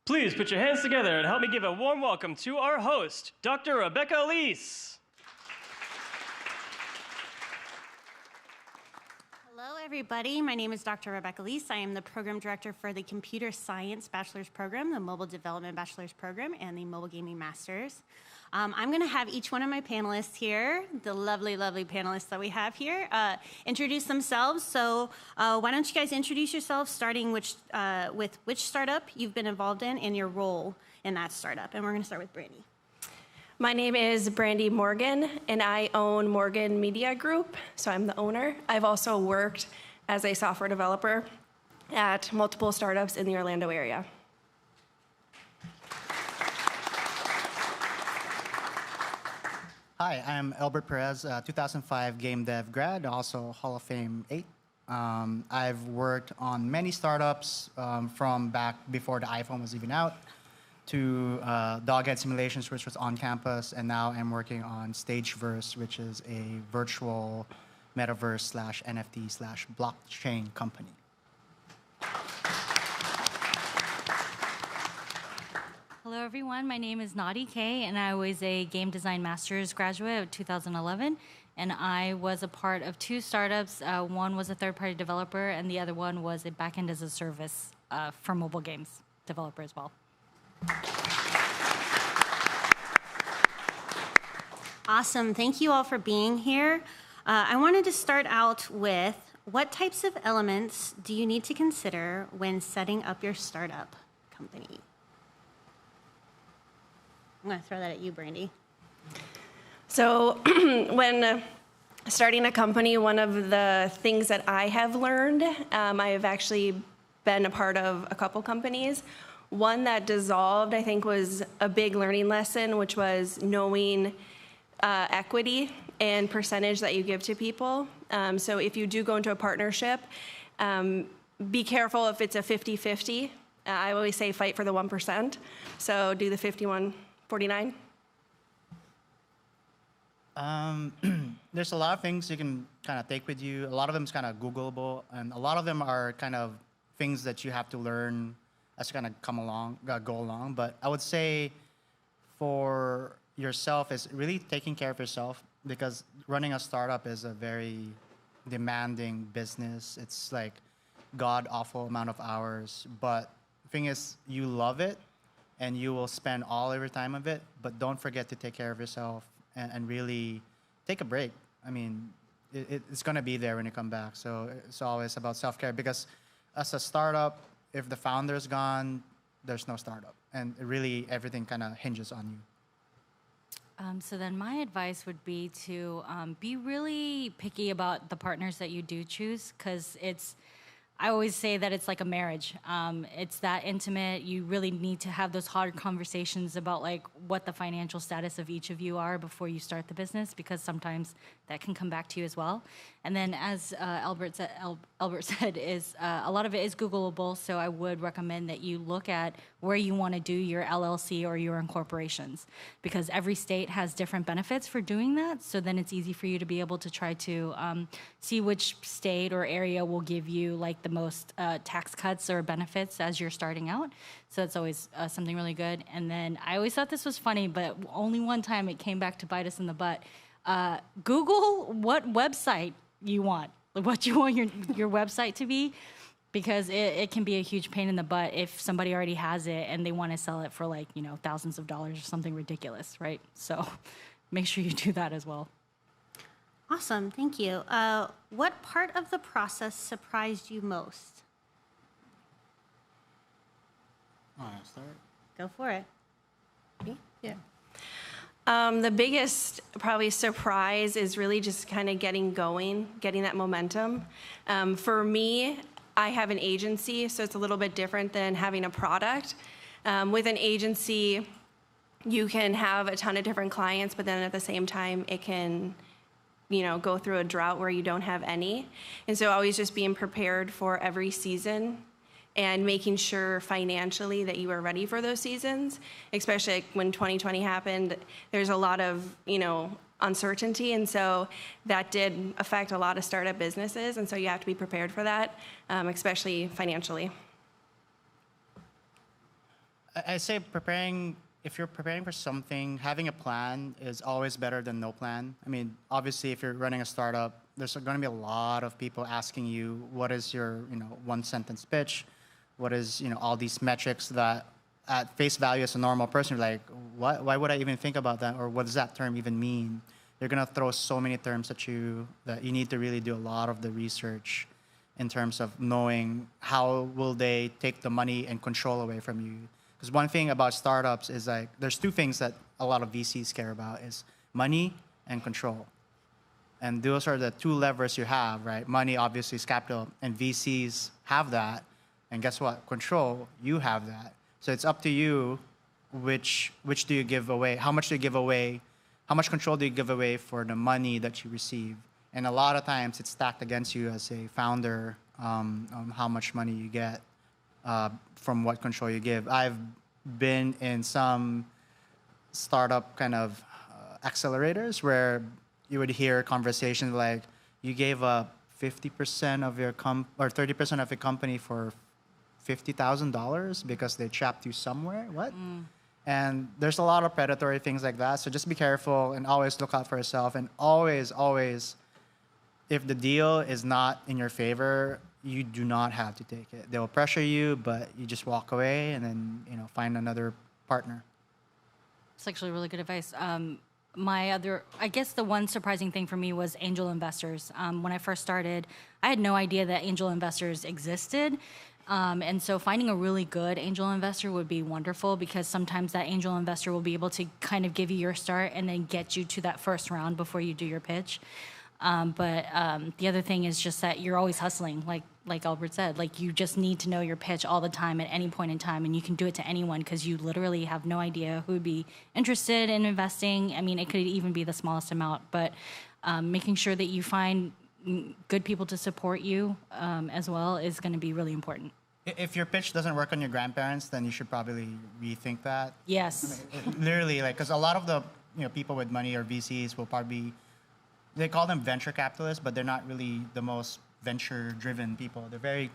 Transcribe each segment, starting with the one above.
Please put your hands together and help me give a warm welcome to our host, Dr. Rebecca Leis. Hello, everybody. My name is Dr. Rebecca Leis. I am the Program Director for the Computer Science Bachelor's Program, the Mobile Development Bachelor's Program, and the Mobile Gaming Master's. I'm going to have each one of my panelists here, the lovely, lovely panelists that we have here, introduce themselves. So why don't you guys introduce yourselves, starting with which startup you've been involved in and your role in that startup. And we're going to start with Brandy. My name is Brandy Morgan, and I own Morgan Media Group, so I'm the owner. I've also worked as a software developer at multiple startups in the Orlando area. Hi, I'm Elbert Perez, 2005 game dev grad, also Hall of Fame 8. I've worked on many startups from back before the iPhone was even out to Doghead Simulations, which was on campus, and now I'm working on Stageverse, which is a virtual metaverse slash NFT slash blockchain company. Hello, everyone. My name is Narie Kay, and I was a game design master's graduate of 2011, and I was a part of two startups. One was a third-party developer, and the other one was a backend as a service for mobile games developer as well. Awesome. Thank you all for being here. I wanted to start out with, what types of elements do you need to consider when setting up your startup company? I'm going to throw that at you, Brandy. So when starting a company, one of the things that I have learned, I have actually been a part of a couple companies. One that dissolved, I think, was a big learning lesson, which was knowing equity and percentage that you give to people. So if you do go into a partnership, be careful if it's a 50-50. I always say fight for the 1%. So do the 51-49. There's a lot of things you can kind of take with you. A lot of them is kind of Googleable, and a lot of them are kind of things that you have to learn as you kind of go along. But I would say for yourself is really taking care of yourself, because running a startup is a very demanding business. It's like god-awful amount of hours. But the thing is, you love it, and you will spend all of your time of it, but don't forget to take care of yourself and really take a break. I mean, it's gonna be there when you come back. So it's always about self-care, because as a startup, if the founder's gone, there's no startup. And really, everything kind of hinges on you. So then my advice would be to be really picky about the partners that you do choose, because I always say that it's like a marriage. It's that intimate. You really need to have those hard conversations about like what the financial status of each of you are before you start the business, because sometimes that can come back to you as well. And then, as Elbert said, is a lot of it is Googleable. So I would recommend that you look at where you want to do your LLC or your incorporations, because every state has different benefits for doing that. So then it's easy for you to be able to try to see which state or area will give you like the most tax cuts or benefits as you're starting out. So that's always something really good. And then I always thought this was funny, but only one time it came back to bite us in the butt. Google what website you want, what you want your website to be, because it can be a huge pain in the butt if somebody already has it and they want to sell it for like, thousands of dollars or something ridiculous, right? So make sure you do that as well. Awesome. Thank you. What part of the process surprised you most? Want to start? Go for it. Me? Yeah. The biggest probably surprise is really just kind of getting going, getting that momentum. For me, I have an agency, so it's a little bit different than having a product. With an agency, you can have a ton of different clients, but then at the same time, it can go through a drought where you don't have any. And so always just being prepared for every season and making sure financially that you are ready for those seasons, especially when 2020 happened. There's a lot of, uncertainty, and so that did affect a lot of startup businesses, and so you have to be prepared for that, especially financially. I say if you're preparing for something, having a plan is always better than no plan. I mean, obviously, if you're running a startup, there's going to be a lot of people asking you, what is your, one sentence pitch? What is, all these metrics that at face value as a normal person, you're like, what? Why would I even think about that? Or what does that term even mean? They're going to throw so many terms at you that you need to really do a lot of the research in terms of knowing how will they take the money and control away from you. Because one thing about startups is like, there's two things that a lot of VCs care about is money and control. And those are the two levers you have, right? Money obviously is capital, and VCs have that. And guess what? Control, you have that. So it's up to you, which do you give away? How much do you give away? How much control do you give away for the money that you receive? And a lot of times it's stacked against you as a founder on how much money you get from what control you give. I've been in some startup kind of accelerators where you would hear conversations like, you gave up 50% of your or 30% of your company for $50,000 because they trapped you somewhere. What? And there's a lot of predatory things like that. So just be careful and always look out for yourself. And always, if the deal is not in your favor, you do not have to take it. They will pressure you, but you just walk away and then find another partner. It's actually really good advice. I guess the one surprising thing for me was angel investors. When I first started, I had no idea that angel investors existed. And so finding a really good angel investor would be wonderful because sometimes that angel investor will be able to kind of give you your start and then get you to that first round before you do your pitch. But the other thing is just that you're always hustling, like Albert said. Like, you just need to know your pitch all the time at any point in time, and you can do it to anyone because you literally have no idea who would be interested in investing. I mean, it could even be the smallest amount, but making sure that you find good people to support you as well is going to be really important. If your pitch doesn't work on your grandparents, then you should probably rethink that. Yes. I mean, literally, because a lot of the people with money or VCs will probably, they call them venture capitalists, but they're not really the most venture-driven people. They're very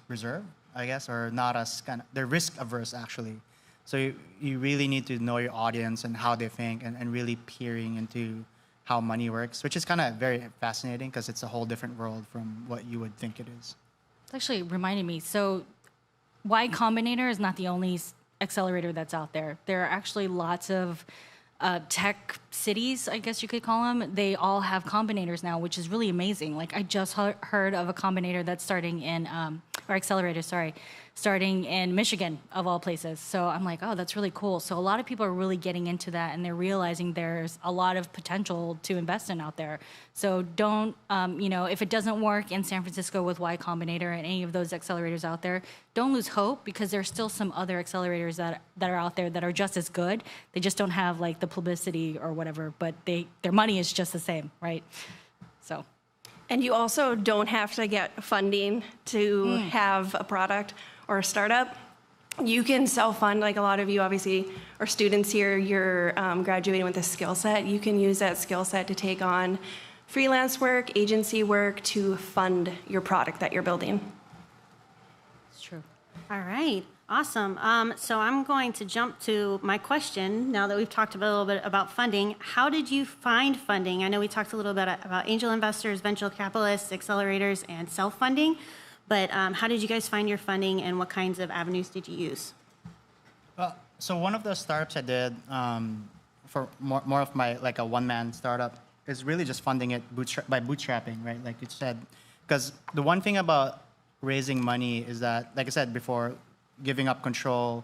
reserved, I guess, or not as they're risk-averse, actually. So you really need to know your audience and how they think and really peering into how money works, which is kind of very fascinating because it's a whole different world from what you would think it is. It's actually reminded me. So Y Combinator is not the only accelerator that's out there. There are actually lots of tech cities, I guess you could call them. They all have combinators now, which is really amazing. Like, I just heard of a combinator that's starting in, or accelerator, sorry, starting in Michigan, of all places. So I'm like, oh, that's really cool. So a lot of people are really getting into that, and they're realizing there's a lot of potential to invest in out there. So don't, if it doesn't work in San Francisco with Y Combinator and any of those accelerators out there, don't lose hope, because there's still some other accelerators that are out there that are just as good. They just don't have like the publicity or whatever, but their money is just the same, right? So. And you also don't have to get funding to have a product or a startup. You can self-fund, like a lot of you obviously are students here, you're graduating with a skill set. You can use that skill set to take on freelance work, agency work to fund your product that you're building. It's true. All right, awesome. So I'm going to jump to my question now that we've talked a little bit about funding. How did you find funding? I know we talked a little bit about angel investors, venture capitalists, accelerators, and self-funding, but how did you guys find your funding, and what kinds of avenues did you use? Well, so one of the startups I did for more of my, like a one-man startup, is really just funding it by bootstrapping, right? Like you said, because the one thing about raising money is that, like I said before, giving up control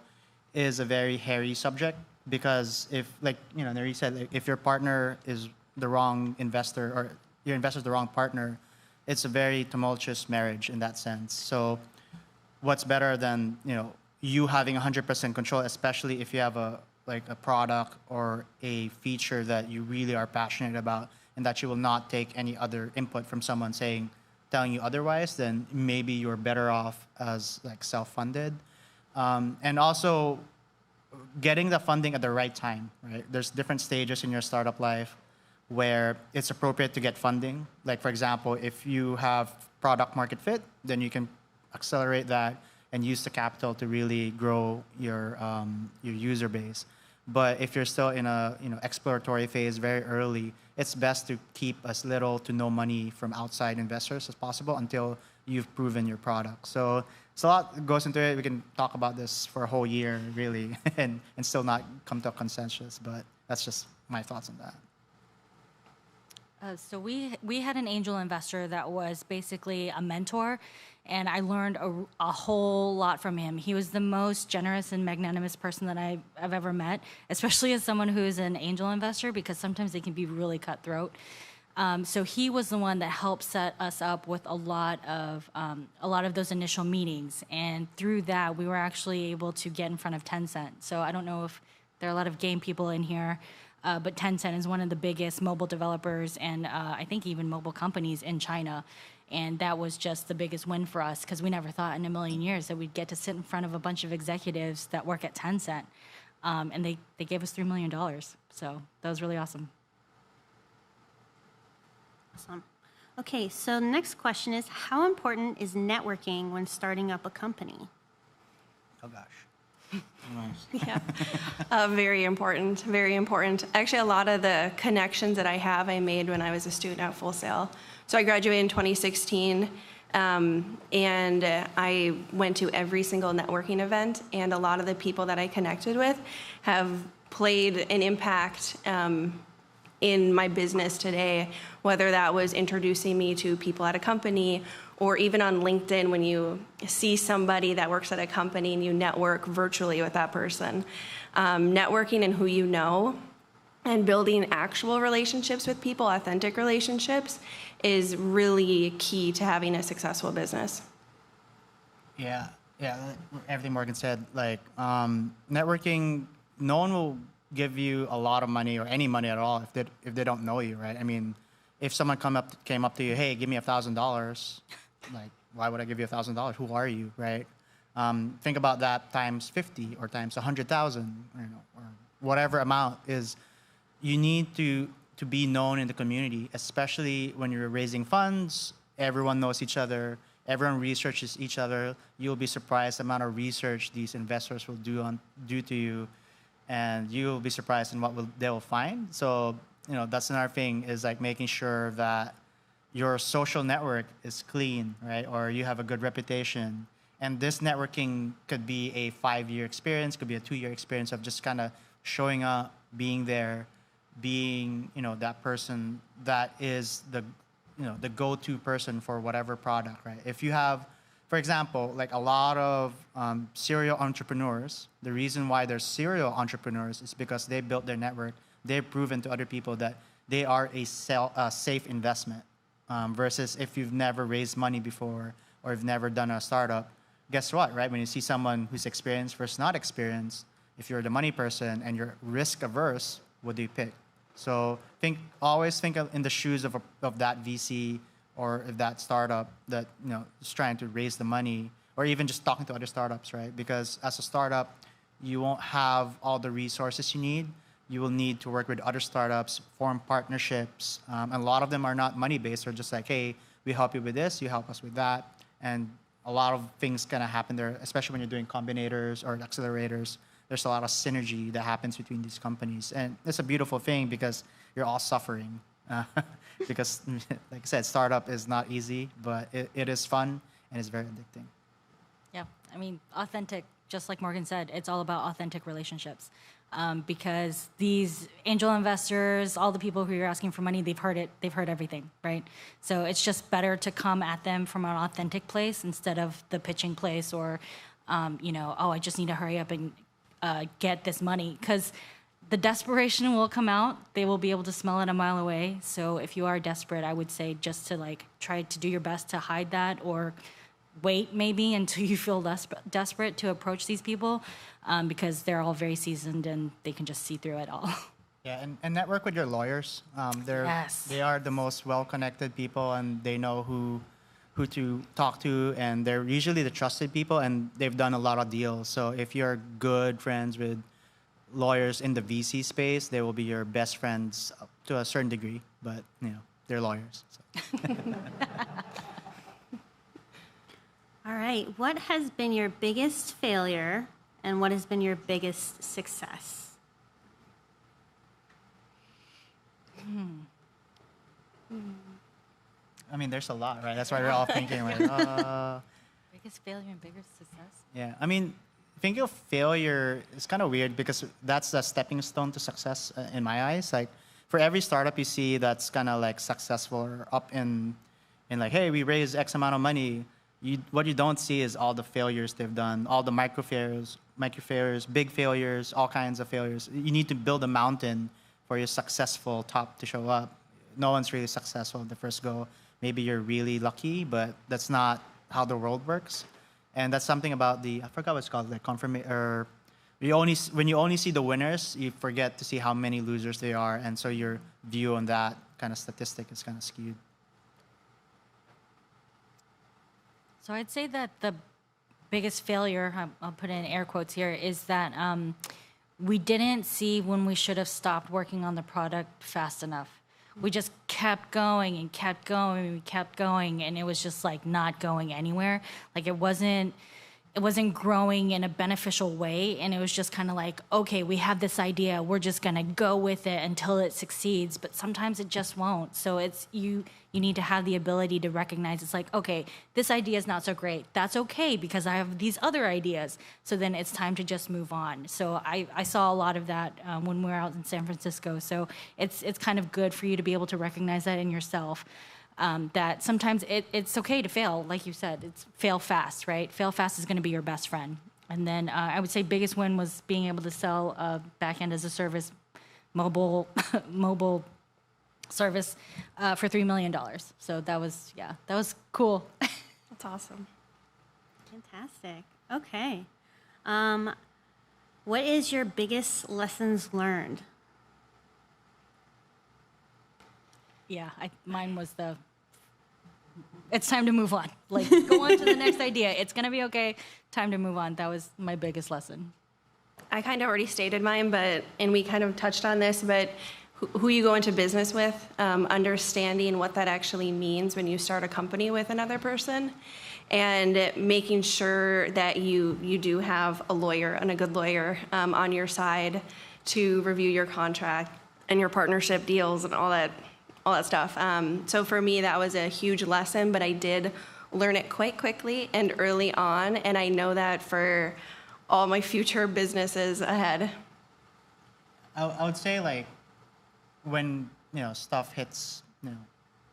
is a very hairy subject, because if, like, Narie said, like, if your partner is the wrong investor or your investor is the wrong partner, it's a very tumultuous marriage in that sense. So what's better than, you having 100% control, especially if you have a product or a feature that you really are passionate about and that you will not take any other input from someone telling you otherwise, then maybe you're better off as like self-funded. And also getting the funding at the right time, right? There's different stages in your startup life where it's appropriate to get funding. Like, for example, if you have product market fit, then you can accelerate that. and use the capital to really grow your user base. But if you're still in a exploratory phase very early, it's best to keep as little to no money from outside investors as possible until you've proven your product. So it's a lot that goes into it. We can talk about this for a whole year, really, and still not come to a consensus. But that's just my thoughts on that. So we had an angel investor that was basically a mentor, and I learned a whole lot from him. He was the most generous and magnanimous person that I've ever met, especially as someone who is an angel investor, because sometimes they can be really cutthroat. So he was the one that helped set us up with a lot of those initial meetings, and through that we were actually able to get in front of Tencent. So I don't know if there are a lot of game people in here. But Tencent is one of the biggest mobile developers and I think even mobile companies in China. And that was just the biggest win for us because we never thought in a million years that we'd get to sit in front of a bunch of executives that work at Tencent. And they gave us $3 million. So that was really awesome. Awesome. Okay, so next question is, how important is networking when starting up a company? Oh, gosh. Yeah, very important, very important. Actually, a lot of the connections that I have, I made when I was a student at Full Sail. So I graduated in 2016, and I went to every single networking event, and a lot of the people that I connected with have played an impact in my business today, whether that was introducing me to people at a company or even on LinkedIn when you see somebody that works at a company and you network virtually with that person. Networking and who you know and building actual relationships with people, authentic relationships, is really key to having a successful business. Yeah, everything Morgan said, like networking, no one will give you a lot of money or any money at all if they don't know you, right? I mean, if someone came up to you, hey, give me $1,000, like, why would I give you $1,000? Who are you, right? Think about that times 50 or times 100,000, or whatever amount is. You need to be known in the community, especially when you're raising funds. Everyone knows each other. Everyone researches each other. You'll be surprised the amount of research these investors will do to you, and you'll be surprised in what they will find. So, that's another thing, is like making sure that your social network is clean, right? Or you have a good reputation. And this networking could be a 5-year experience, could be a 2-year experience of just kind of showing up, being there, being, that person that is the go-to person for whatever product, right? If you have, for example, like a lot of serial entrepreneurs, the reason why they're serial entrepreneurs is because they built their network. They've proven to other people that they are a safe investment. Versus if you've never raised money before or you've never done a startup, guess what, right? When you see someone who's experienced versus not experienced, if you're the money person and you're risk averse, what do you pick? So always think in the shoes of that VC or if that startup that is trying to raise the money, or even just talking to other startups, right? Because as a startup, you won't have all the resources you need. You will need to work with other startups, form partnerships. And a lot of them are not money-based. They're just like, hey, we help you with this, you help us with that. And a lot of things kind of happen there, especially when you're doing combinators or accelerators. There's a lot of synergy that happens between these companies. And it's a beautiful thing because you're all suffering. Because, like I said, startup is not easy, but it is fun and it's very addicting. Yeah, I mean, authentic, just like Morgan said, it's all about authentic relationships. Because these angel investors, all the people who you're asking for money, they've heard everything, right? So it's just better to come at them from an authentic place instead of the pitching place or, I just need to hurry up and get this money. Because the desperation will come out. They will be able to smell it a mile away. So if you are desperate, I would say just to try to do your best to hide that, or wait maybe until you feel less desperate to approach these people, because they're all very seasoned and they can just see through it all. Yeah, and network with your lawyers. They are the most well-connected people, and they know who to talk to, and they're usually the trusted people, and they've done a lot of deals. So if you're good friends with lawyers in the VC space, they will be your best friends to a certain degree, but they're lawyers. So. All right. What has been your biggest failure and what has been your biggest success? I mean, there's a lot, right? That's why we're all thinking, like, Biggest failure and biggest success? yeah. I mean, thinking of failure is kind of weird because that's the stepping stone to success in my eyes. Like, for every startup you see that's kind of like successful or up in like, hey, we raised X amount of money. What you don't see is all the failures they've done, all the micro failures, big failures, all kinds of failures. You need to build a mountain for your successful top to show up. No one's really successful at the first go. Maybe you're really lucky, but that's not how the world works. And that's something about I forgot what it's called, like confirmation, or when you only see the winners, you forget to see how many losers there are. And so your view on that kind of statistic is kind of skewed. So I'd say that the biggest failure, I'll put in air quotes here, is that we didn't see when we should have stopped working on the product fast enough. We just kept going and kept going and kept going, and it was just like not going anywhere. Like it wasn't growing in a beneficial way, and it was just kind of like, okay, we have this idea, we're just gonna go with it until it succeeds, but sometimes it just won't. So it's you need to have the ability to recognize it's like, okay, this idea is not so great. That's okay because I have these other ideas. So then it's time to just move on. So I saw a lot of that when we were out in San Francisco. So it's kind of good for you to be able to recognize that in yourself. That sometimes it's okay to fail, like you said. It's fail fast, right? Fail fast is going to be your best friend. And then I would say biggest win was being able to sell a back-end as a service mobile service for $3 million. So that was cool. That's awesome. Fantastic. Okay. What is your biggest lessons learned? Yeah, mine was it's time to move on. Like, go on to the next idea. It's going to be okay. Time to move on. That was my biggest lesson. I kind of already stated mine, and we kind of touched on this, but who you go into business with, understanding what that actually means when you start a company with another person, and making sure that you do have a lawyer and a good lawyer on your side to review your contract and your partnership deals and all that stuff. So for me, that was a huge lesson, but I did learn it quite quickly and early on, and I know that for all my future businesses ahead. I would say, like, when stuff hits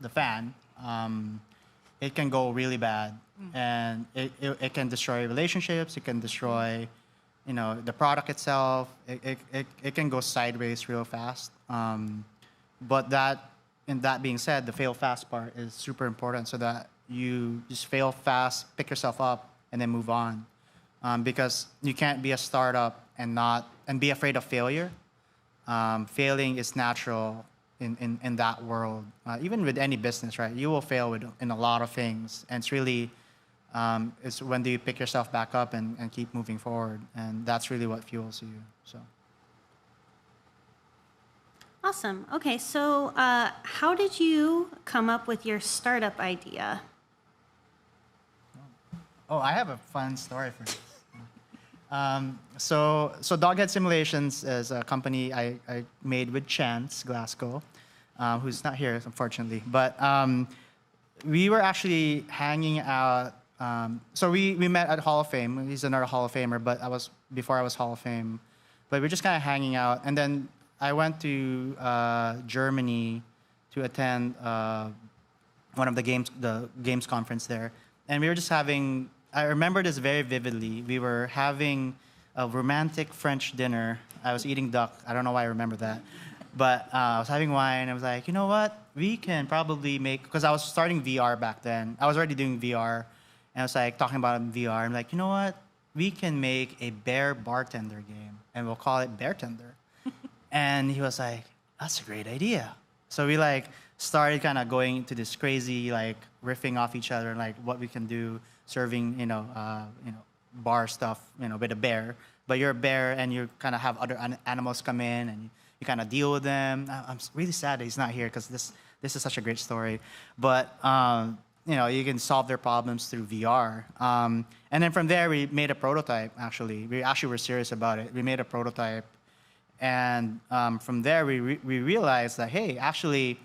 the fan, it can go really bad, and it can destroy relationships. It can destroy the product itself. It can go sideways real fast. But that being said, the fail fast part is super important, so that you just fail fast, pick yourself up, and then move on. Because you can't be a startup and be afraid of failure. Failing is natural in that world. Even with any business, right? You will fail in a lot of things, and it's really it's when do you pick yourself back up and keep moving forward, and that's really what fuels you. So. Awesome. Okay, so how did you come up with your startup idea? Oh, I have a fun story for this. So Doghead Simulations is a company I made with Chance Glasco, who's not here, unfortunately. But we were actually hanging out. So we met at Hall of Fame. He's another Hall of Famer, but before I was Hall of Fame. But we were just kind of hanging out. And then I went to Germany to attend one of the games conference there. And we were just I remember this very vividly. We were having a romantic French dinner. I was eating duck. I don't know why I remember that. But I was having wine. I was like, you know what? We can probably because I was starting VR back then. I was already doing VR. And I was like talking about VR. I'm like, you know what? We can make a bear bartender game. And we'll call it Bear Tender. And he was like, that's a great idea. So we started kind of going into this crazy, riffing off each other, what we can do, serving, bar stuff, with a bear. But you're a bear and you kind of have other animals come in and you kind of deal with them. I'm really sad that he's not here because this is such a great story. But you can solve their problems through VR. And then from there, we made a prototype, actually. We actually were serious about it. We made a prototype. And from there, we realized that, hey, actually,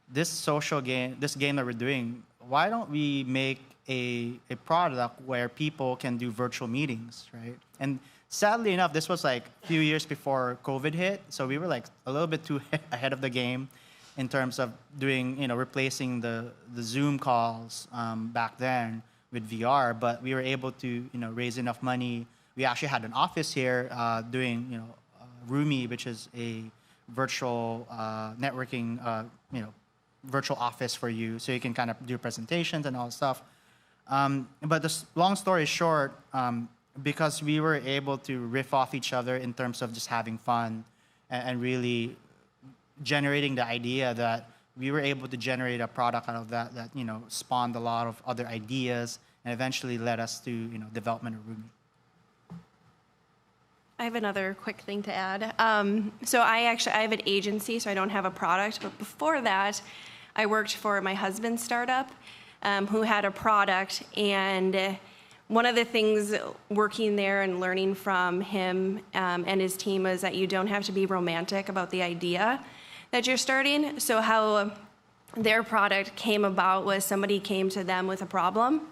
this social game, this game that we're doing, why don't we make a product where people can do virtual meetings, right? And sadly enough, this was like a few years before COVID hit. So we were like a little bit too ahead of the game in terms of doing, replacing the Zoom calls back then with VR. But we were able to, raise enough money. We actually had an office here doing, Roomy, which is a virtual networking, virtual office for you, so you can kind of do presentations and all that stuff. But long story short, because we were able to riff off each other in terms of just having fun and really generating the idea, that we were able to generate a product out of that spawned a lot of other ideas and eventually led us to development of Roomy. I have another quick thing to add. So I have an agency, so I don't have a product. But before that, I worked for my husband's startup, who had a product. And one of the things working there and learning from him and his team is that you don't have to be romantic about the idea that you're starting. So how their product came about was somebody came to them with a problem,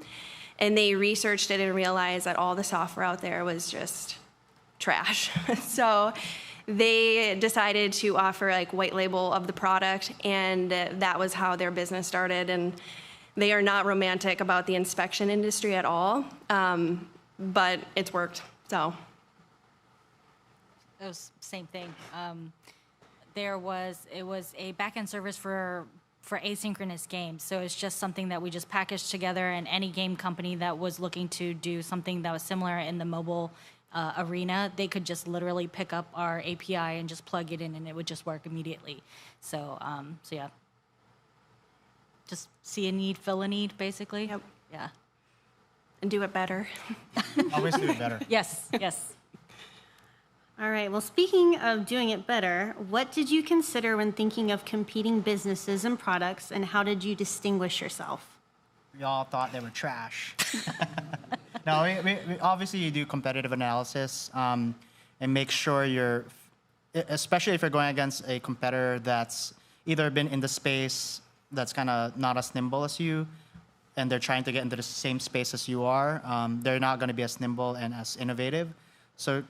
and they researched it and realized that all the software out there was just trash. So they decided to offer like white label of the product, and that was how their business started. And they are not romantic about the inspection industry at all, but it's worked. So it was same thing. It was a back-end service for asynchronous games. So it's just something that we just packaged together, and any game company that was looking to do something that was similar in the mobile arena, they could just literally pick up our API and just plug it in, and it would just work immediately. So yeah, just see a need, fill a need, basically. Yep. Yeah. And do it better. Always do it better. Yes. All right, well, speaking of doing it better, what did you consider when thinking of competing businesses and products, and how did you distinguish yourself? We all thought they were trash. No, we obviously you do competitive analysis and make sure especially if you're going against a competitor that's either been in the space that's kind of not as nimble as you, and they're trying to get into the same space as you are, they're not going to be as nimble and as innovative. So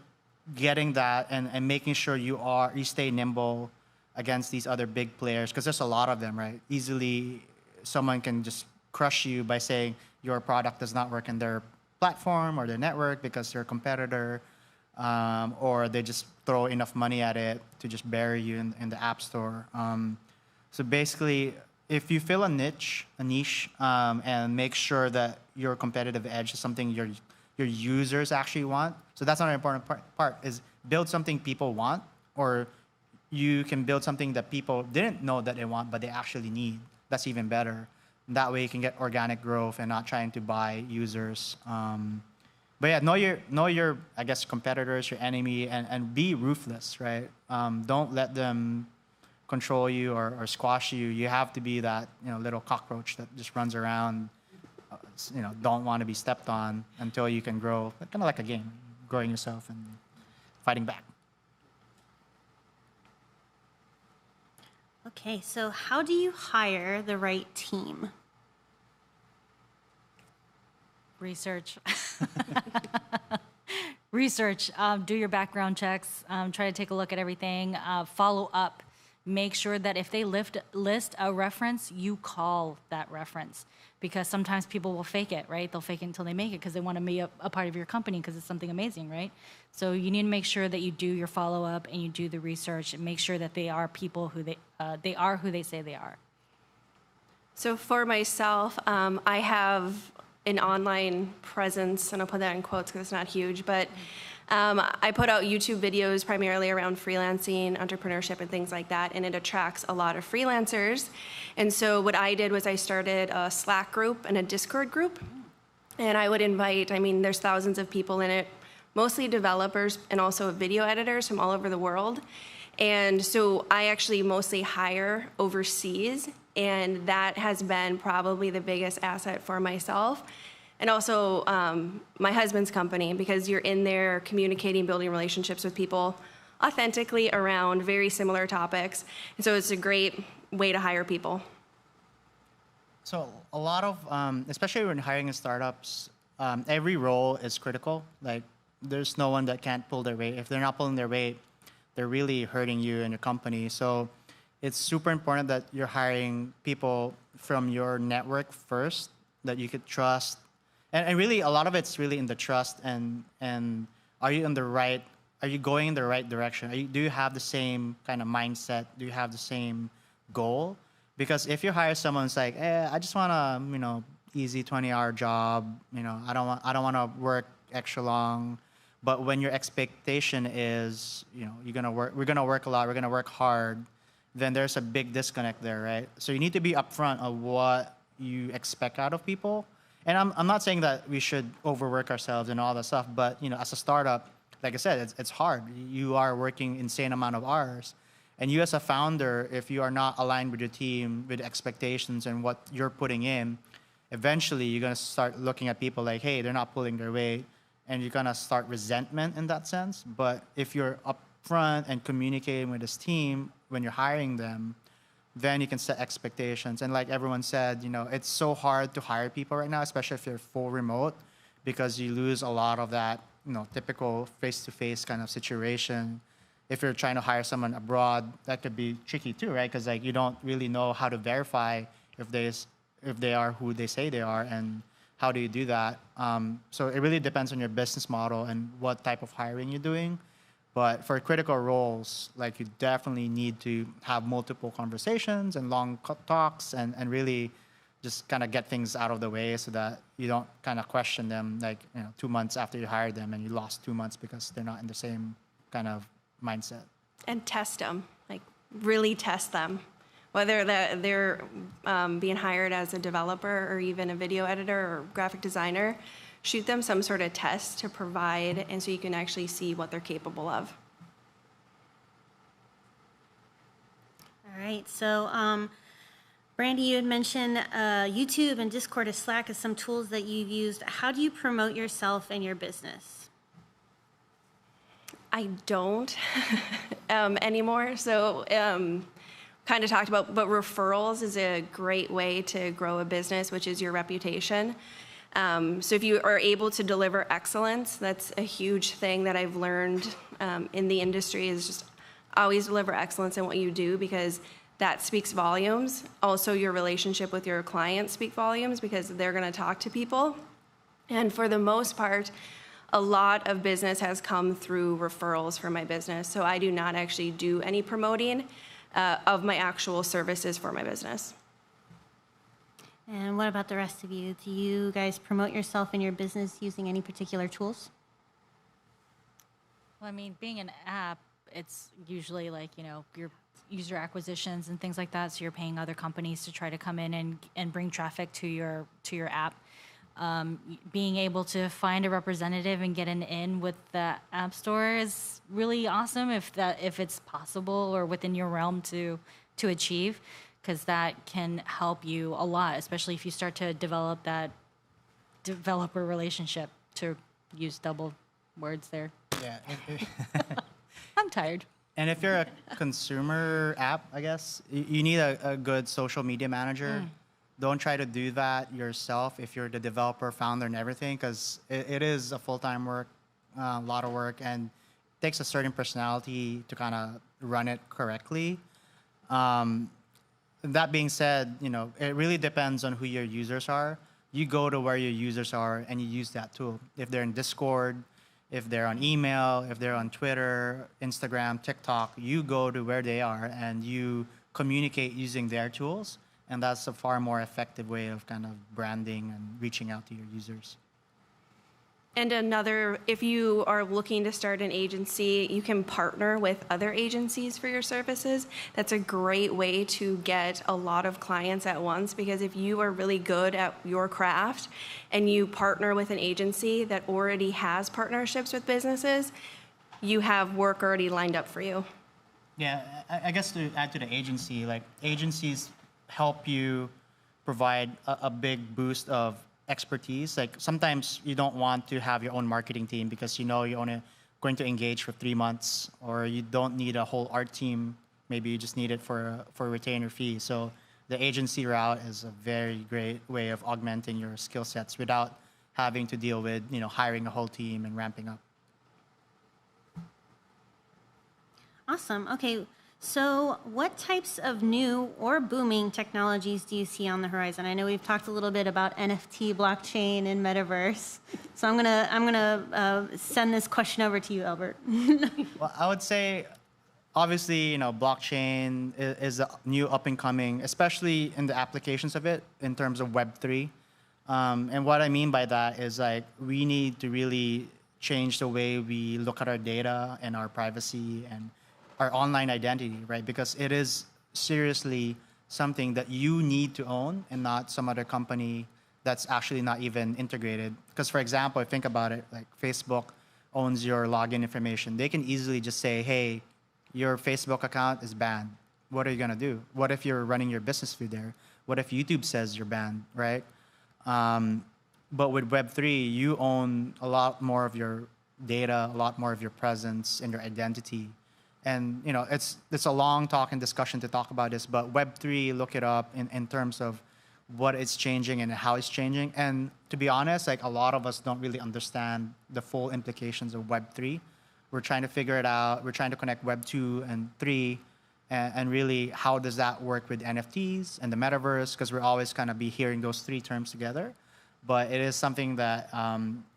getting that and making sure you stay nimble against these other big players, because there's a lot of them, right? Easily someone can just crush you by saying your product does not work in their platform or their network because they're a competitor, or they just throw enough money at it to just bury you in the app store. So basically, if you fill a niche, and make sure that your competitive edge is something your users actually want. So that's another important part is build something people want, or you can build something that people didn't know that they want, but they actually need. That's even better. That way you can get organic growth and not trying to buy users. But yeah, know your I guess competitors, your enemy, and be ruthless, right? Don't let them control you or squash you. You have to be that little cockroach that just runs around, don't want to be stepped on until you can grow, kind of like a game, growing yourself and fighting back. Okay, so how do you hire the right team? Research. Research. Do your background checks. Try to take a look at everything. Follow up. Make sure that if they list a reference, you call that reference, because sometimes people will fake it, right? They'll fake it until they make it because they want to be a part of your company because it's something amazing, right? So you need to make sure that you do your follow-up and you do the research and make sure that they are people who they are who they say they are. So for myself, I have an online presence, and I'll put that in quotes because it's not huge, but I put out YouTube videos primarily around freelancing, entrepreneurship, and things like that, and it attracts a lot of freelancers. And so what I did was I started a Slack group and a Discord group, and I would invite, there's thousands of people in it, mostly developers and also video editors from all over the world. And so I actually mostly hire overseas, and that has been probably the biggest asset for myself. And also my husband's company, because you're in there communicating, building relationships with people authentically around very similar topics. And so it's a great way to hire people. So a lot of, especially when hiring in startups, every role is critical. Like there's no one that can't pull their weight. If they're not pulling their weight, they're really hurting you and your company. So it's super important that you're hiring people from your network first that you could trust. And really, a lot of it's really in the trust and are you going in the right direction? Do you have the same kind of mindset? Do you have the same goal? Because if you hire someone who's like, I just want a, easy 20-hour job, I don't want to work extra long. But when your expectation is, we're gonna work a lot, we're gonna work hard, then there's a big disconnect there, right? So you need to be upfront of what you expect out of people. And I'm not saying that we should overwork ourselves and all that stuff, but as a startup, like I said, it's hard. You are working insane amount of hours. And you as a founder, if you are not aligned with your team, with expectations and what you're putting in, eventually you're gonna start looking at people like, hey, they're not pulling their weight, and you're gonna start resentment in that sense. But if you're upfront and communicating with this team when you're hiring them, then you can set expectations. And like everyone said, it's so hard to hire people right now, especially if you're full remote, because you lose a lot of that, typical face-to-face kind of situation. If you're trying to hire someone abroad, that could be tricky too, right? Because you don't really know how to verify if they are who they say they are, and how do you do that? So it really depends on your business model and what type of hiring you're doing. But for critical roles, you definitely need to have multiple conversations and long talks and really just kind of get things out of the way so that you don't kind of question them 2 months after you hired them and you lost 2 months because they're not in the same kind of mindset. And test them, really test them. Whether they're being hired as a developer or even a video editor or graphic designer, shoot them some sort of test to provide, and so you can actually see what they're capable of. All right, so Brandy, you had mentioned YouTube and Discord and Slack as some tools that you've used. How do you promote yourself and your business? I don't anymore, so kind of talked about, but referrals is a great way to grow a business, which is your reputation. So if you are able to deliver excellence, that's a huge thing that I've learned in the industry, is just always deliver excellence in what you do, because that speaks volumes. Also, your relationship with your clients speak volumes, because they're going to talk to people. And for the most part, a lot of business has come through referrals for my business. So I do not actually do any promoting of my actual services for my business. And what about the rest of you? Do you guys promote yourself and your business using any particular tools? Well, being an app, it's usually your user acquisitions and things like that. So you're paying other companies to try to come in and bring traffic to your app. Being able to find a representative and get an in with the App Store is really awesome if it's possible or within your realm to achieve, because that can help you a lot, especially if you start to develop that developer relationship, to use double words there. Yeah. I'm tired. And if you're a consumer app, I guess, you need a good social media manager. Don't try to do that yourself if you're the developer, founder, and everything, because it is a full-time work, a lot of work, and it takes a certain personality to kind of run it correctly. That being said, it really depends on who your users are. You go to where your users are and you use that tool. If they're in Discord, if they're on email, if they're on Twitter, Instagram, TikTok, you go to where they are and you communicate using their tools. And that's a far more effective way of kind of branding and reaching out to your users. And if you are looking to start an agency, you can partner with other agencies for your services. That's a great way to get a lot of clients at once, because if you are really good at your craft and you partner with an agency that already has partnerships with businesses, you have work already lined up for you. Yeah, I guess to add to the agency, like agencies help you provide a big boost of expertise. Like sometimes you don't want to have your own marketing team because you know you're only going to engage for 3 months, or you don't need a whole art team. Maybe you just need it for a retainer fee. So the agency route is a very great way of augmenting your skill sets without having to deal with hiring a whole team and ramping up. Awesome. Okay. So, what types of new or booming technologies do you see on the horizon? I know we've talked a little bit about NFT, blockchain, and metaverse. So, I'm gonna send this question over to you, Elbert. Well, I would say, obviously, blockchain is a new up and coming, especially in the applications of it in terms of Web3. And what I mean by that is like we need to really change the way we look at our data and our privacy and our online identity, right? Because it is seriously something that you need to own and not some other company that's actually not even integrated. Because for example, think about it, like Facebook owns your login information. They can easily just say, hey, your Facebook account is banned. What are you gonna do? What if you're running your business through there? What if YouTube says you're banned, right? But with Web3, you own a lot more of your data, a lot more of your presence and your identity. And it's a long talk and discussion to talk about this, but Web3, look it up in terms of what it's changing and how it's changing. And to be honest, like a lot of us don't really understand the full implications of Web3. We're trying to figure it out. We're trying to connect Web 2 and 3 and really how does that work with NFTs and the metaverse, because we're always kind of be hearing those three terms together. But it is something that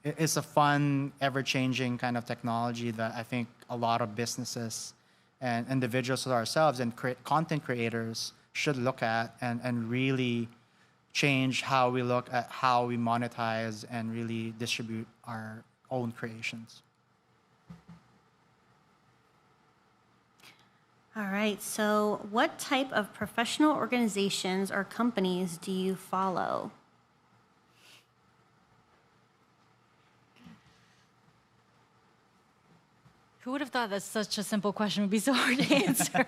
it's a fun, ever-changing kind of technology that I think a lot of businesses and individuals like ourselves and content creators should look at and really change how we look at how we monetize and really distribute our own creations. All right. So, what type of professional organizations or companies do you follow? Who would have thought that such a simple question would be so hard to answer?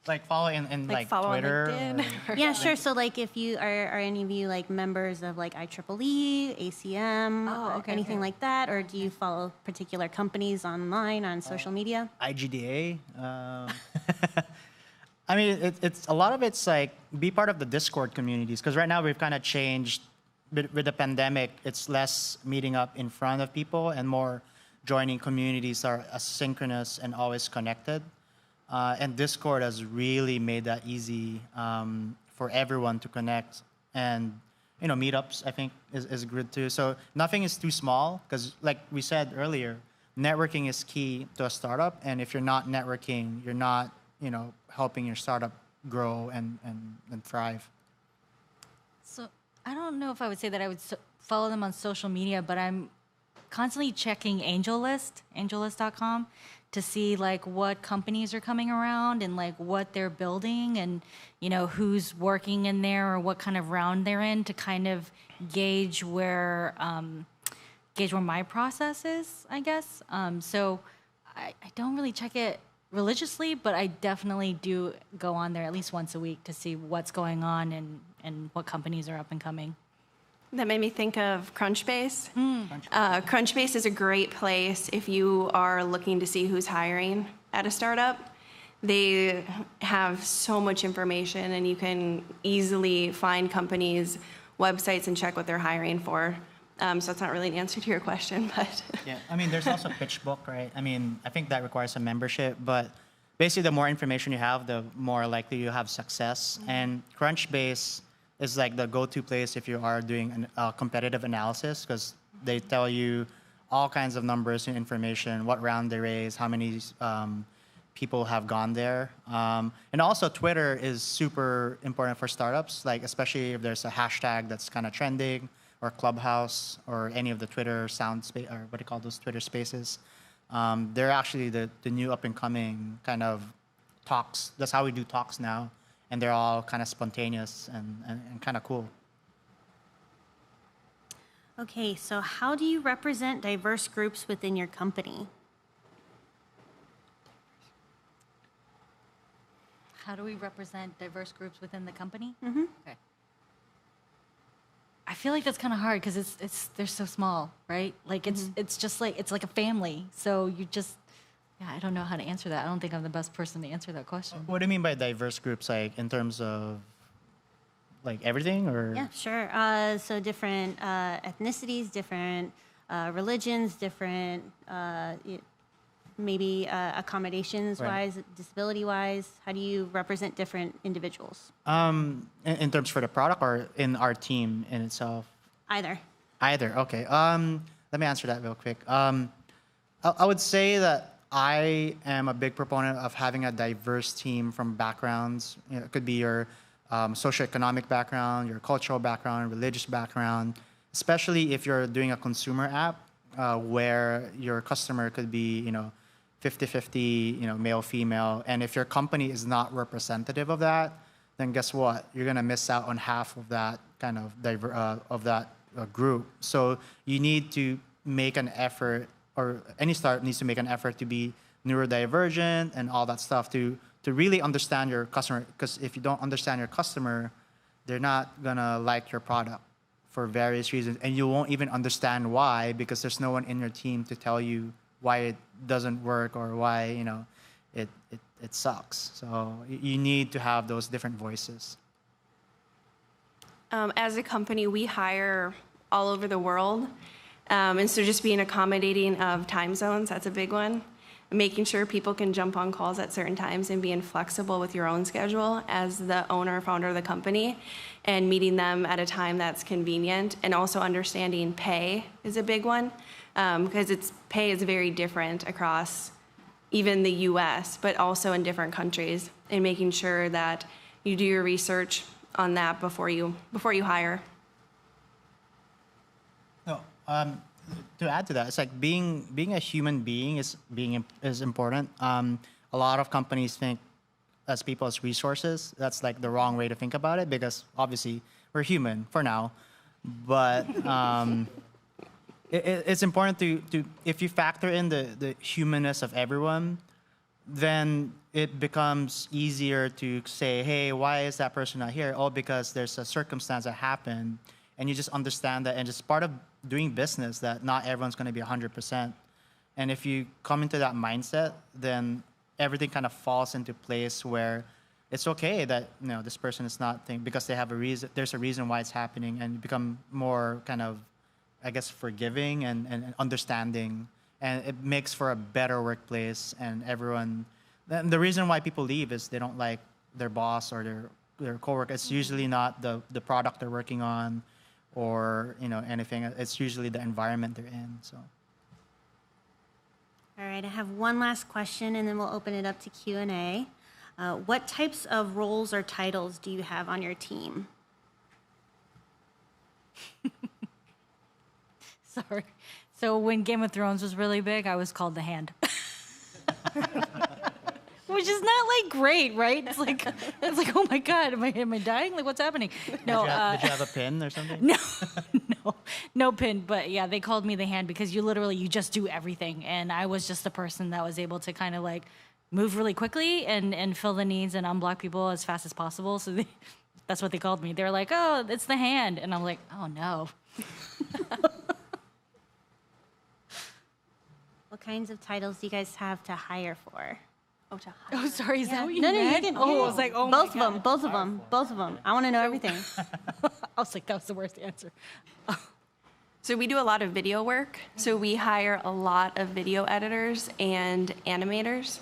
Like follow in like follow on Twitter. LinkedIn. Yeah, sure. So, like, if you are any of you like members of like IEEE, ACM, Oh, okay, anything okay. like that, or do you follow particular companies online on social media? IGDA. I mean, it's a lot of it's like be part of the Discord communities, because right now we've kind of changed with the pandemic. It's less meeting up in front of people and more joining communities that are asynchronous and always connected. And Discord has really made that easy for everyone to connect. And meetups I think is good too. So nothing is too small, because like we said earlier, networking is key to a startup. And if you're not networking, you're not helping your startup grow and thrive. So I don't know if I would say that I would follow them on social media, but I'm constantly checking AngelList.com, to see like what companies are coming around and like what they're building and who's working in there or what kind of round they're in, to kind of gauge where my process is, I guess. So I don't really check it religiously, but I definitely do go on there at least once a week to see what's going on and what companies are up and coming. That made me think of Crunchbase. Crunchbase is a great place if you are looking to see who's hiring at a startup. They have so much information, and you can easily find companies' websites and check what they're hiring for. So that's not really an answer to your question, but... Yeah, I mean, there's also PitchBook, right? I mean, I think that requires a membership, but basically the more information you have, the more likely you have success. And Crunchbase is like the go-to place if you are doing a competitive analysis, because they tell you all kinds of numbers and information, what round they raise, how many people have gone there. And also Twitter is super important for startups, like especially if there's a hashtag that's kind of trending, or Clubhouse, or any of the Twitter sound space, or what do you call those Twitter spaces. They're actually the new up and coming kind of talks. That's how we do talks now. And they're all kind of spontaneous and kind of cool. Okay, so how do you represent diverse groups within your company? How do we represent diverse groups within the company? Mm-hmm. Okay. I feel like that's kind of hard because they're so small, right? Like it's just like it's like a family. So you just I don't know how to answer that. I don't think I'm the best person to answer that question. What do you mean by diverse groups? Like in terms of like everything, or? Yeah, sure. So different ethnicities, different religions, different maybe accommodations-wise, disability-wise. How do you represent different individuals? In terms for the product or in our team in itself? Either. Either. Okay. Let me answer that real quick. I would say that I am a big proponent of having a diverse team from backgrounds. You know, it could be your socioeconomic background, your cultural background, religious background, especially if you're doing a consumer app where your customer could be, 50-50, male, female. And if your company is not representative of that, then guess what? You're going to miss out on half of that kind of group. So you need to make an effort, or any startup needs to make an effort to be neurodivergent and all that stuff to really understand your customer. Because if you don't understand your customer, they're not going to like your product for various reasons. And you won't even understand why, because there's no one in your team to tell you why it doesn't work or why, it sucks. So you need to have those different voices. As a company, we hire all over the world. And so just being accommodating of time zones, that's a big one. Making sure people can jump on calls at certain times and being flexible with your own schedule as the owner or founder of the company and meeting them at a time that's convenient. And also understanding pay is a big one because pay is very different across even the US, but also in different countries, and making sure that you do your research on that before you hire. No, to add to that, it's like being a human being is important. A lot of companies think as people as resources. That's like the wrong way to think about it, because obviously we're human for now, but it's important to if you factor in the humanness of everyone, then it becomes easier to say, hey, why is that person not here? Oh, because there's a circumstance that happened, and you just understand that, and it's part of doing business that not everyone's going to be 100%. And if you come into that mindset, then everything kind of falls into place where it's okay that this person is not because they have a reason. There's a reason why it's happening, and you become more kind of, I guess, forgiving and understanding, and it makes for a better workplace. And everyone, the reason why people leave is they don't like their boss or their coworker. It's usually not the product they're working on, or anything. It's usually the environment they're in. So. All right, I have one last question, and then we'll open it up to Q&A. What types of roles or titles do you have on your team? Sorry. So when Game of Thrones was really big, I was called the Hand. Which is not like great, right? It's like oh my God, am I dying? Like, what's happening? No. Did you have a pin or something? No pin. But yeah, they called me the Hand because you just do everything, and I was just the person that was able to kind of like move really quickly and fill the needs and unblock people as fast as possible. So that's what they called me. They're like, oh, it's the Hand, and I'm like, oh no. What kinds of titles do you guys have to hire for? Oh, sorry, is that what you No, meant? you can. Oh, I was like, oh both my God. of them. Both of them. I want to know everything. I was like, that was the worst answer. So we do a lot of video work. So we hire a lot of video editors and animators.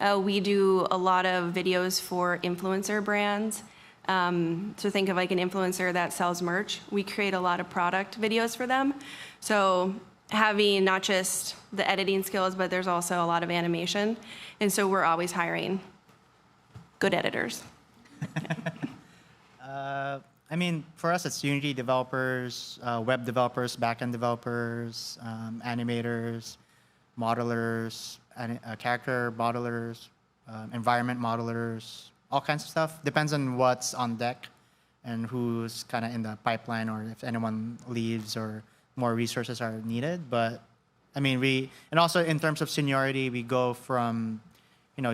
We do a lot of videos for influencer brands. So think of like an influencer that sells merch. We create a lot of product videos for them. So having not just the editing skills, but there's also a lot of animation. And so we're always hiring good editors. I mean, for us, it's Unity developers, web developers, backend developers, animators, modelers, character modelers, environment modelers, all kinds of stuff. Depends on what's on deck and who's kind of in the pipeline, or if anyone leaves or more resources are needed. But I mean, and also in terms of seniority, we go from,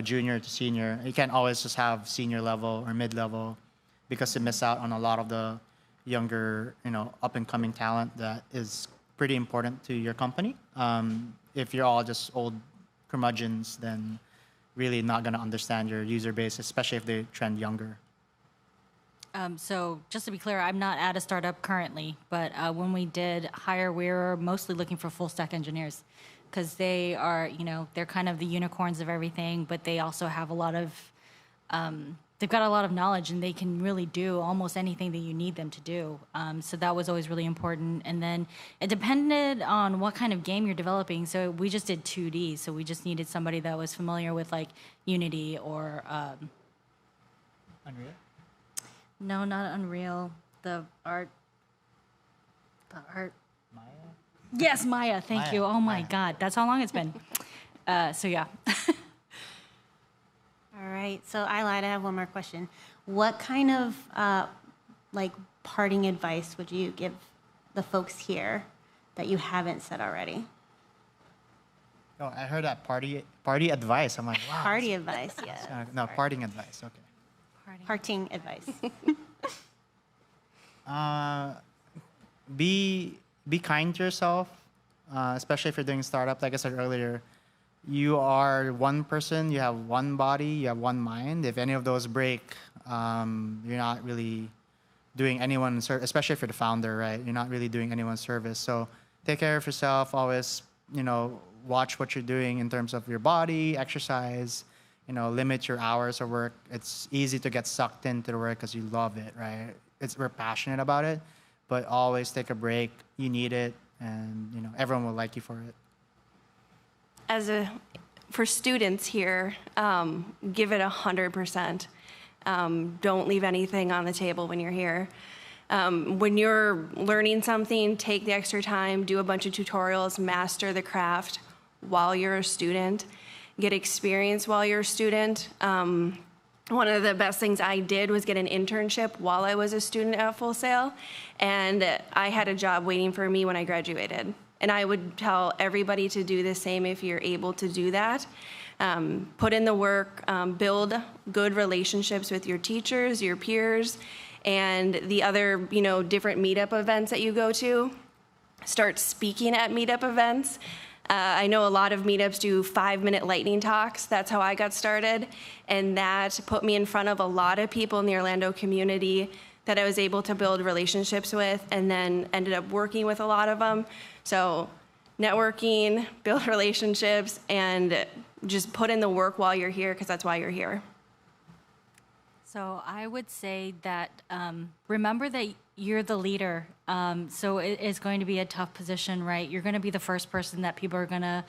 junior to senior. You can't always just have senior level or mid-level because you miss out on a lot of the younger, up-and-coming talent that is pretty important to your company. If you're all just old curmudgeons, then really not going to understand your user base, especially if they trend younger. So just to be clear, I'm not at a startup currently, but when we did hire, we were mostly looking for full stack engineers because they are, they're kind of the unicorns of everything, but they also have a lot of, they've got a lot of knowledge and they can really do almost anything that you need them to do. So that was always really important. And then it depended on what kind of game you're developing. So we just did 2D. So we just needed somebody that was familiar with like Unity or... Unreal? No, not Unreal. The art. Maya? Yes, Maya. Thank Maya. you. Oh my Maya. God, that's how long it's been. So yeah. All right, so I lied. I have one more question. What kind of parting advice would you give the folks here that you haven't said already? Oh, I heard that party advice. I'm like, wow. Party advice, yes. No, parting advice. Okay. Parting advice. Be kind to yourself, especially if you're doing startup. Like I said earlier, you are one person, you have one body, you have one mind. If any of those break, you're not really doing anyone, especially if you're the founder, right? You're not really doing anyone service. So take care of yourself. Always, watch what you're doing in terms of your body, exercise. Limit your hours of work. It's easy to get sucked into the work because you love it, right? We're passionate about it, but always take a break. You need it, and everyone will like you for it. For students here, give it 100%. Don't leave anything on the table when you're here. When you're learning something, take the extra time, do a bunch of tutorials, master the craft while you're a student. Get experience while you're a student. One of the best things I did was get an internship while I was a student at Full Sail, and I had a job waiting for me when I graduated. And I would tell everybody to do the same if you're able to do that. Put in the work, build good relationships with your teachers, your peers, and the other, different meetup events that you go to. Start speaking at meetup events. I know a lot of meetups do 5-minute lightning talks. That's how I got started. And that put me in front of a lot of people in the Orlando community that I was able to build relationships with, and then ended up working with a lot of them. So networking, build relationships, and just put in the work while you're here, because that's why you're here. So I would say that remember that you're the leader. So it is going to be a tough position, right? You're going to be the first person that people are going to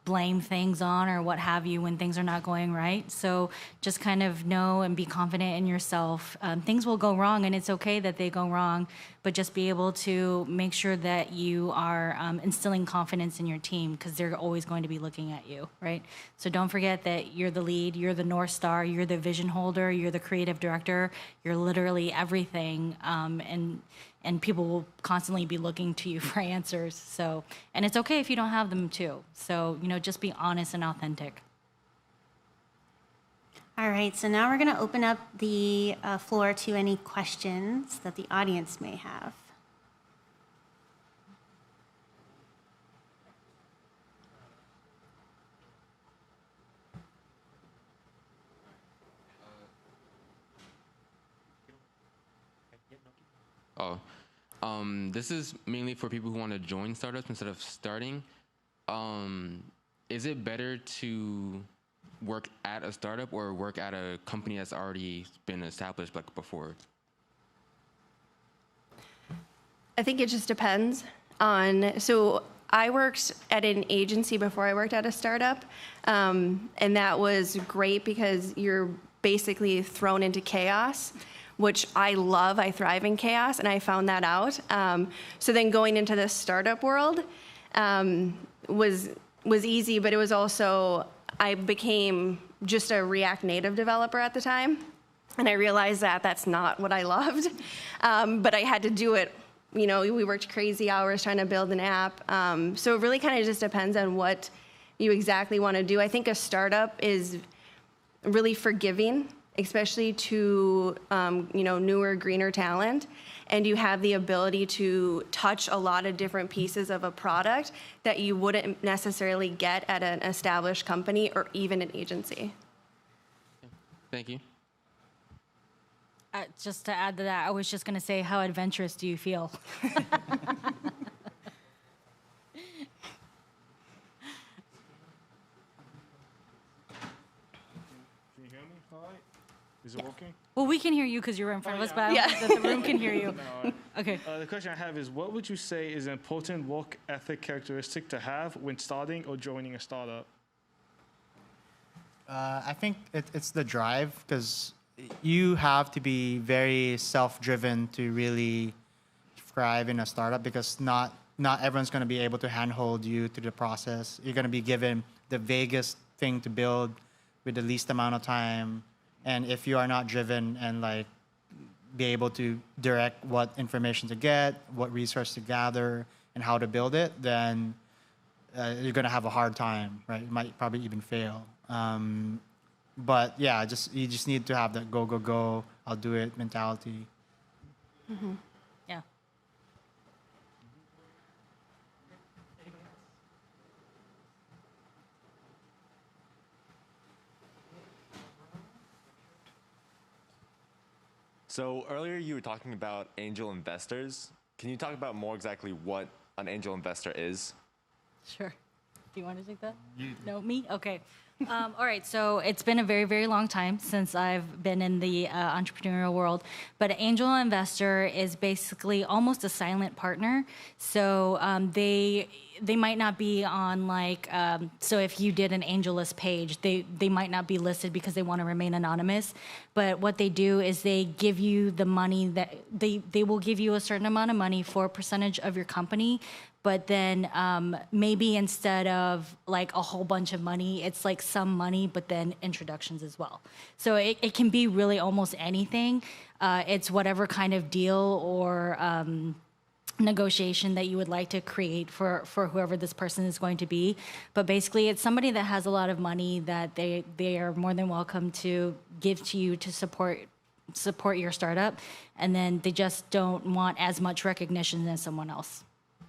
blame things on or what have you when things are not going right. So just kind of know and be confident in yourself. Things will go wrong, and it's okay that they go wrong, but just be able to make sure that you are instilling confidence in your team, because they're always going to be looking at you, right? So don't forget that you're the lead, you're the North Star, you're the vision holder, you're the creative director, you're literally everything, and people will constantly be looking to you for answers. So, and it's okay if you don't have them too. So, just be honest and authentic. All right, so now we're going to open up the floor to any questions that the audience may have. This is mainly for people who want to join startups instead of starting. Is it better to work at a startup or work at a company that's already been established like before? I think it just depends on, so I worked at an agency before I worked at a startup, and that was great because you're basically thrown into chaos, which I love. I thrive in chaos, and I found that out. So then going into the startup world was easy, but it was also, I became just a React Native developer at the time, and I realized that that's not what I loved, but I had to do it. We worked crazy hours trying to build an app. So it really kind of just depends on what you exactly want to do. I think a startup is really forgiving, especially to newer, greener talent, and you have the ability to touch a lot of different pieces of a product that you wouldn't necessarily get at an established company or even an agency. Thank you. Just to add to that, I was just going to say, how adventurous do you feel? Can you hear me? All right. Is it working? Well, we can hear you because you're in front of us, but I Yeah. don't think that the room can hear you. No. Okay. The question I have is, what would you say is an important work ethic characteristic to have when starting or joining a startup? I think it's the drive, because you have to be very self-driven to really thrive in a startup, because not everyone's going to be able to handhold you through the process. You're going to be given the vaguest thing to build with the least amount of time. And if you are not driven and be able to direct what information to get, what resource to gather, and how to build it, then you're going to have a hard time, right? You might probably even fail. But yeah, you just need to have that go, I'll do it mentality. Mm-hmm. Yeah. So earlier you were talking about angel investors. Can you talk about more exactly what an angel investor is? Sure. Do you want to take that? No, me? Okay. All right. So it's been a very, very long time since I've been in the entrepreneurial world. But an angel investor is basically almost a silent partner. So they might not be on so if you did an AngelList page, they might not be listed because they want to remain anonymous. But what they do is they give you the money that they will give you a certain amount of money for a percentage of your company. But then maybe instead of a whole bunch of money, it's some money, but then introductions as well. So it can be really almost anything. It's whatever kind of deal or negotiation that you would like to create for whoever this person is going to be. But basically, it's somebody that has a lot of money that they are more than welcome to give to you to support your startup. And then they just don't want as much recognition as someone else.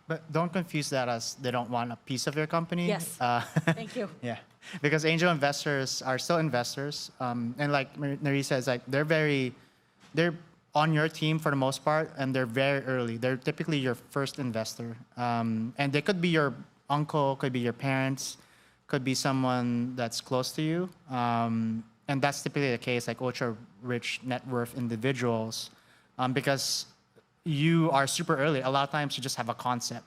But don't confuse that as they don't want a piece of your company. Yes. Thank you. Yeah, because angel investors are still investors, and like Narie says, they're on your team for the most part, and they're very early. They're typically your first investor, and they could be your uncle, could be your parents, could be someone that's close to you, and that's typically the case, like ultra rich net worth individuals, because you are super early. A lot of times you just have a concept,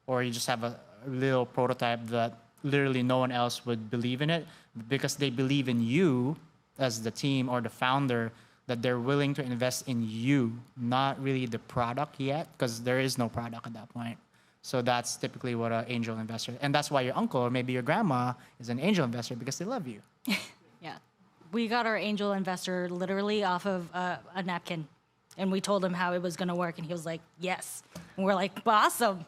or you just have a little prototype that literally no one else would believe in it, because they believe in you as the team or the founder, that they're willing to invest in you, not really the product yet, because there is no product at that point. So that's typically what an angel investor, and that's why your uncle or maybe your grandma is an angel investor, because they love you. Yeah. We got our angel investor literally off of a napkin. And we told him how it was going to work, and he was like, yes. And we're like, awesome.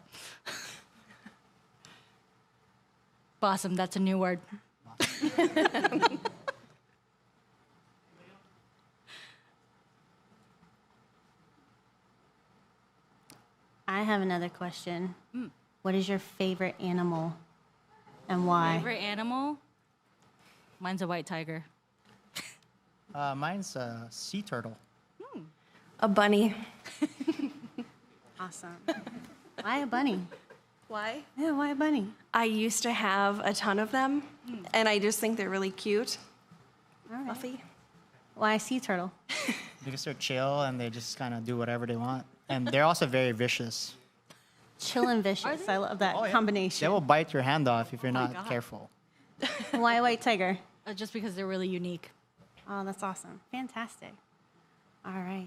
Awesome, that's a new word. I have another question. What is your favorite animal and why? Favorite animal? Mine's a white tiger. Mine's a sea turtle. A bunny. Awesome. Why a bunny? Why? Yeah, why a bunny? I used to have a ton of them, and I just think they're really cute. All right. Fluffy. Why a sea turtle? Because they're chill and they just kind of do whatever they want. And they're also very vicious. Chill and vicious. I love that They combination. will bite your hand off if you're not God. careful. Why a white tiger? Just because they're really unique. Oh, that's awesome. Fantastic. All right.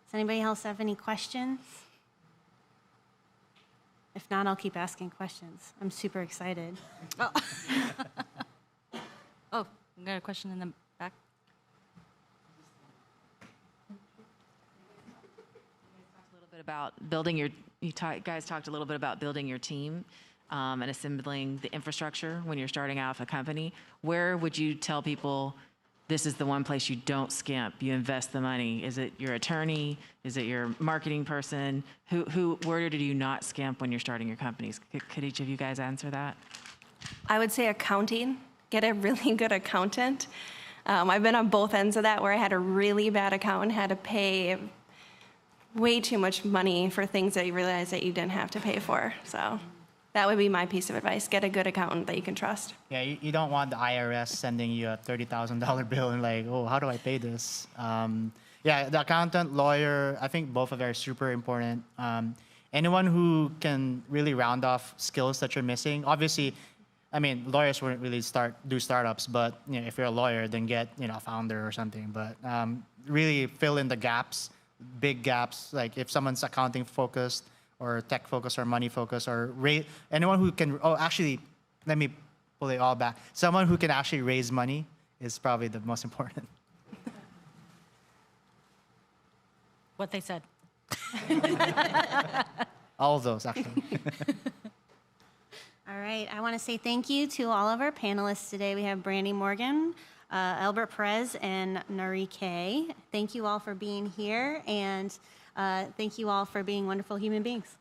Does anybody else have any questions? If not, I'll keep asking questions. I'm super excited. Oh, we got a question in the back. A little bit about building guys talked a little bit about building your team and assembling the infrastructure when you're starting off a company. Where would you tell people this is the one place you don't skimp, you invest the money? Is it your attorney? Is it your marketing person? Where do you not skimp when you're starting your companies? Could each of you guys answer that? I would say accounting. Get a really good accountant. I've been on both ends of that where I had a really bad accountant, had to pay way too much money for things that you realize that you didn't have to pay for. So that would be my piece of advice. Get a good accountant that you can trust. Yeah, you don't want the IRS sending you a $30,000 bill and like, oh, how do I pay this? Yeah, the accountant, lawyer, I think both of them are super important. Anyone who can really round off skills that you're missing. Obviously, I mean, lawyers wouldn't really do startups, but if you're a lawyer, then get a founder or something. But really fill in the gaps, big gaps. Like if someone's accounting focused, or tech focused, or money focused, or anyone who can. Oh, actually, let me pull it all back. Someone who can actually raise money is probably the most important. What they said. All of those, actually. All right, I want to say thank you to all of our panelists today. We have Brandy Morgan, Elbert Perez, and Narie Kay. Thank you all for being here, and thank you all for being wonderful human beings.